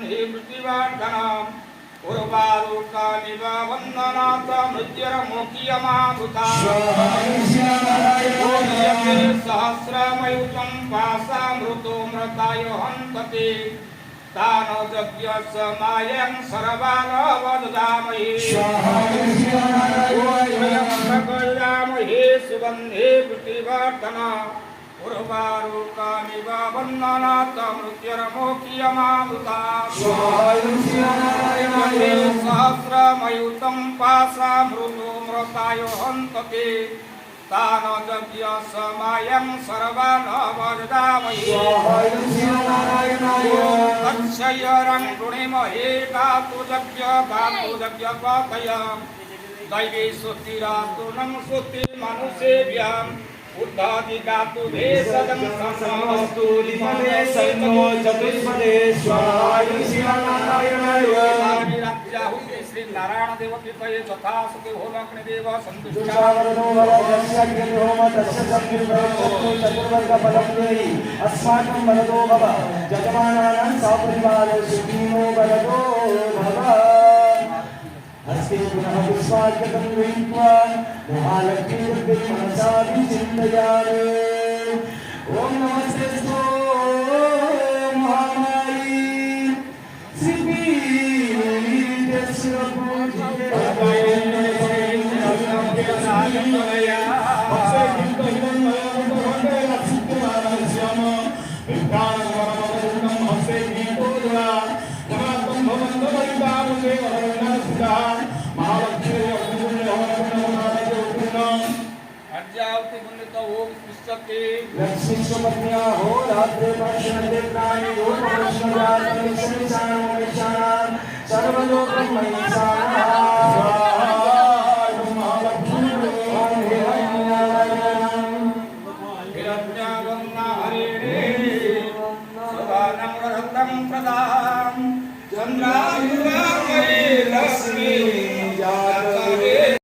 हि पृथिवार्धनम् उर्वारुकानिव वन्दनाथ मृत्युर्मुखीयमामृता ओयमे सहस्रमयुतं पासामृतो मृतायो हन्तते तानो यज्ञस्य मायं सर्वानवददामहि ओयं प्रकल्यामहि सुगन्धे पृथिवार्धना उर्वारुकानिव वन्दनाथ मृत्युर्मुखीयमामृता सहस्रमयुतं पासामृतो मृतायो हन्तते तानो यज्ञस्य मायं सर्वानवददामहि तत्सयरं गुणिमहे गातु यज्ञपातय दैवी सुतिरातु नं सुति मनुष्येभ्यम् उद्धादि गातु भेषजं समस्तु रिमले सन्नो चतुष्पदे स्वाहाय श्रीनारायणाय राज्याहुति श्री नारायण देव कृपये तथा सुखे होमग्नि देव संतुष्टावरणो वरदस्य होम तस्य संकीर्तनो चतुर्वर्ग फलं देहि अस्माकं वरदो भव जजमानानां सपरिवारो सुखिनो वरदो भव हस्ते पुनः पुष्पार्घ्यं गृहीत्वा महालक्ष्मी मनसा विचिन्तयामि ओम नमस्तेस्तु महामायी श्रीपीठस्य लक्ष्मीश्वपत्न्या हो रात्रे पश्यन्ते प्राणि रूपरश्मजातमिषमिषाणमिषाणां सर्वलोकमयीषाणः हिरण्यागन्ना हरिणे सुवानं रत्नं प्रदां चन्द्राय